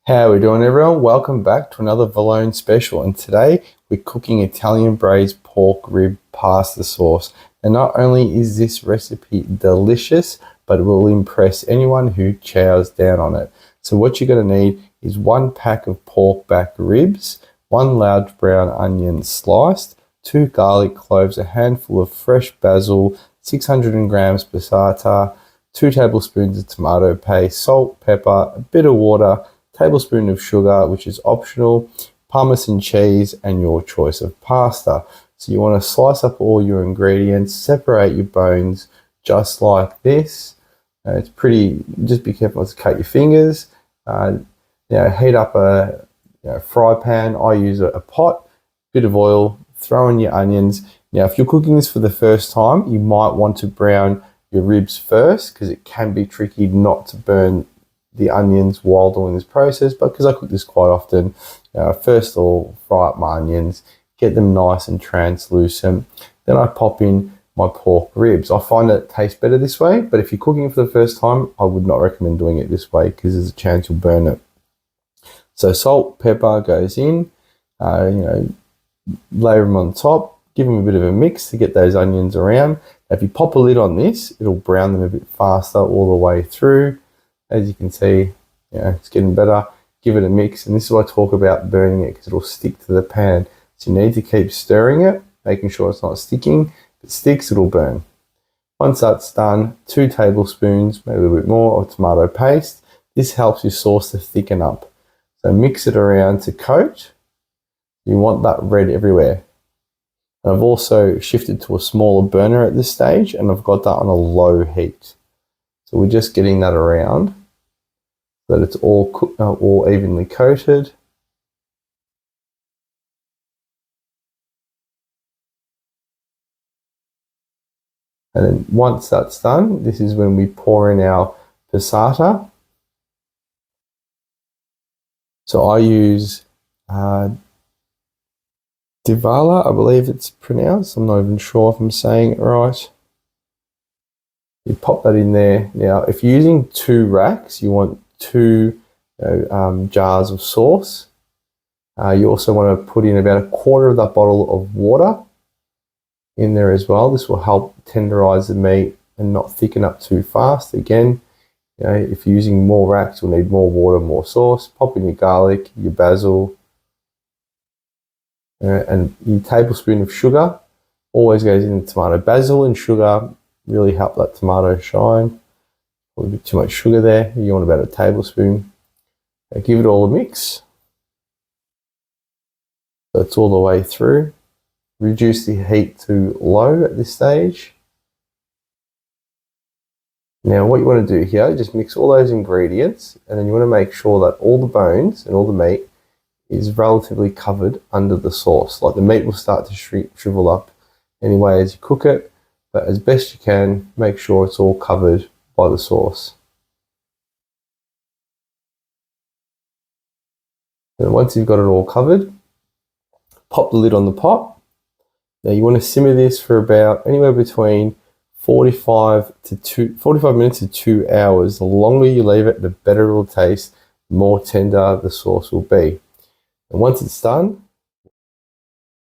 How are we doing, everyone? Welcome back to another VALLONE special, and today we're cooking Italian braised pork rib pasta sauce. And not only is this recipe delicious, but it will impress anyone who chows down on it. So what you're going to need is 1 pack of pork back ribs, 1 large brown onion sliced, 2 garlic cloves, a handful of fresh basil, 600 grams passata, 2 tablespoons of tomato paste, salt, pepper, a bit of water, tablespoon of sugar, which is optional, Parmesan cheese, and your choice of pasta. So you want to slice up all your ingredients, separate your bones just like this. It's pretty, just be careful not to cut your fingers. Heat up a fry pan. I use a pot, bit of oil, throw in your onions. Now, if you're cooking this for the first time, you might want to brown your ribs first because it can be tricky not to burn the onions while doing this process, but because I cook this quite often, first of all, fry up my onions, get them nice and translucent. Then I pop in my pork ribs. I find that it tastes better this way, but if you're cooking it for the first time, I would not recommend doing it this way because there's a chance you'll burn it. So salt, pepper goes in, layer them on top, give them a bit of a mix to get those onions around. Now, if you pop a lid on this, it'll brown them a bit faster all the way through. As you can see, it's getting better. Give it a mix, and this is what I talk about burning it because it'll stick to the pan. So you need to keep stirring it, making sure it's not sticking. If it sticks, it'll burn. Once that's done, 2 tablespoons, maybe a little bit more, of tomato paste. This helps your sauce to thicken up. So mix it around to coat. You want that red everywhere. And I've also shifted to a smaller burner at this stage, and I've got that on a low heat. So we're just getting that around so that it's all evenly coated. And then once that's done, this is when we pour in our passata. So I use Di Valla, I believe it's pronounced. I'm not even sure if I'm saying it right. You pop that in there. Now, if you're using 2 racks, you want 2 jars of sauce. You also want to put in about 1/4 of that bottle of water in there as well. This will help tenderize the meat and not thicken up too fast. Again, if you're using more racks, you'll need more water, more sauce. Pop in your garlic, your basil, and your tablespoon of sugar. Always goes in the tomato. Basil and sugar really help that tomato shine. A little bit too much sugar there. You want about a tablespoon. Give it all a mix. So it's all the way through. Reduce the heat to low at this stage. Now what you want to do here, just mix all those ingredients, and then you want to make sure that all the bones and all the meat is relatively covered under the sauce. Like the meat will start to shrivel up anyway as you cook it. But as best you can, make sure it's all covered by the sauce. And once you've got it all covered, pop the lid on the pot. Now you want to simmer this for about anywhere between 45 minutes to 2 hours. The longer you leave it, the better it will taste, the more tender the sauce will be. And once it's done,